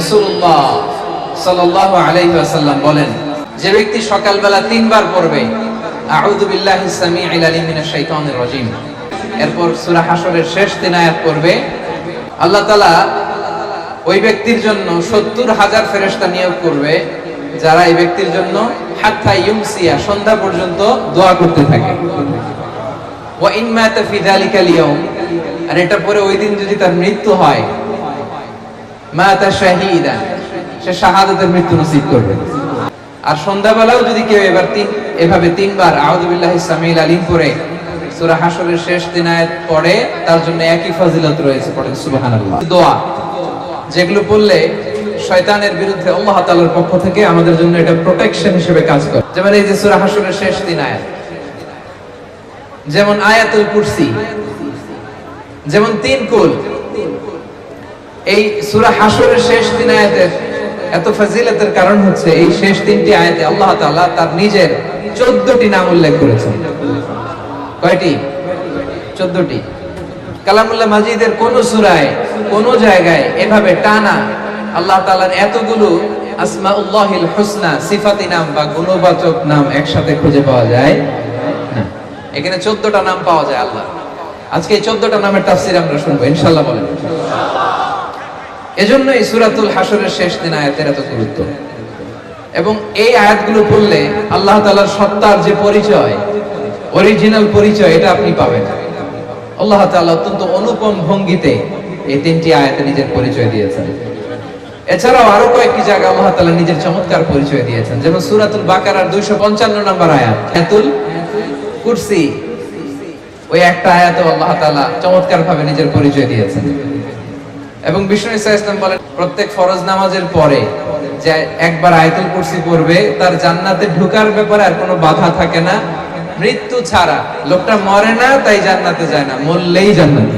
রাসূলুল্লাহ সাল্লাল্লাহু আলাইহি ওয়াসাল্লাম বলেন, যে ব্যক্তি সকালবেলা 3 বার পড়বে আউযু বিল্লাহিস সামিউল আলিম মিনাশ শাইতানির রাজিম, এরপর সূরা হাশরের শেষ 3 আয়াত পড়বে, আল্লাহ তাআলা ওই ব্যক্তির জন্য 70,000 ফেরেশতা নিয়োগ করবে, যারা এই ব্যক্তির জন্য হাত্তা ইউমসিয়া, সন্ধ্যা পর্যন্ত দোয়া করতে থাকে। ওয়া ইন মাতা ফি যালিকাল ইয়াউম, আর এটা পরে ওই দিন যদি তার মৃত্যু হয়, মাতা শাহীদান, সে শাহাদাতের মৃত্যু নসিব করবে। আর সন্ধ্যাবেলাও যদি কেউ এভাবে 3 বার আউযু বিল্লাহিস সামিউল আলিম পড়ে সূরা হাশরের শেষ 3 আয়াত পড়ে, তার জন্য একই ফজিলত রয়েছে। পড়েন সুবহানাল্লাহ। দোয়া যেগুলো পড়লে শয়তানের বিরুদ্ধে আল্লাহ তাআলার পক্ষ থেকে আমাদের জন্য এটা প্রোটেকশন হিসেবে কাজ করে। যেমন এই যে সূরা হাশরের শেষ 3 আয়াত, যেমন আয়াতুল কুরসি, যেমন 3 কুল। এই সূরা হাশরের শেষ 3 আয়াতের এত ফজিলতের কারণ হচ্ছে এই শেষ 3টি আয়াতে আল্লাহ তাআলা তার নিজের 14টি নাম উল্লেখ করেছেন। কয়টি? 14টি। কালামুল্লাহ মাজিদের কোন সূরায় কোন জায়গায় এভাবে টানা আল্লাহ তাআলার এতগুলো আসমাউল্লাহিল হুসনা, সিফাতি নাম বা গুণবাচক নাম একসাথে খুঁজে পাওয়া যায় না। এখানে 14টা নাম পাওয়া যায় আল্লাহ। আজকে এই 14টা নামের তাফসীর আমরা শুনবো ইনশাআল্লাহ। বলেন এজন্য এই সূরাতুল হাশরের শেষ 3 আয়াতের এত গুরুত্ব। এবং এই আয়াতগুলো পড়লে আল্লাহ তাআলার সত্তার যে পরিচয়, অরিজিনাল পরিচয়, এটা আপনি পাবেন। আল্লাহ তাআলা অত্যন্ত অনুপম ভঙ্গিতে এই 3টি আয়াতে নিজের পরিচয় দিয়েছেন। এছাড়াও আরো কয়েকটি জায়গায় আল্লাহ তাআলা নিজের চমৎকার পরিচয় দিয়েছেন, যেমন সূরাতুল বাকারার 255 নম্বর আয়াত, আয়াতুল কুরসি, ওই একটা আয়াতে আল্লাহ তাআলা চমৎকার ভাবে নিজের পরিচয় দিয়েছেন। এবং বিষ্ণু ঈসা ইসলাম বলেন, প্রত্যেক ফরজ নামাজের পরে যে একবার আয়াতুল কুরসি পড়বে, তার জান্নাতে ঢোকার ব্যাপারে আর কোনো বাধা থাকে না, মৃত্যু ছাড়া। লোকটা মরে না তাই জান্নাতে যায় না, মরলেই জান্নাতে।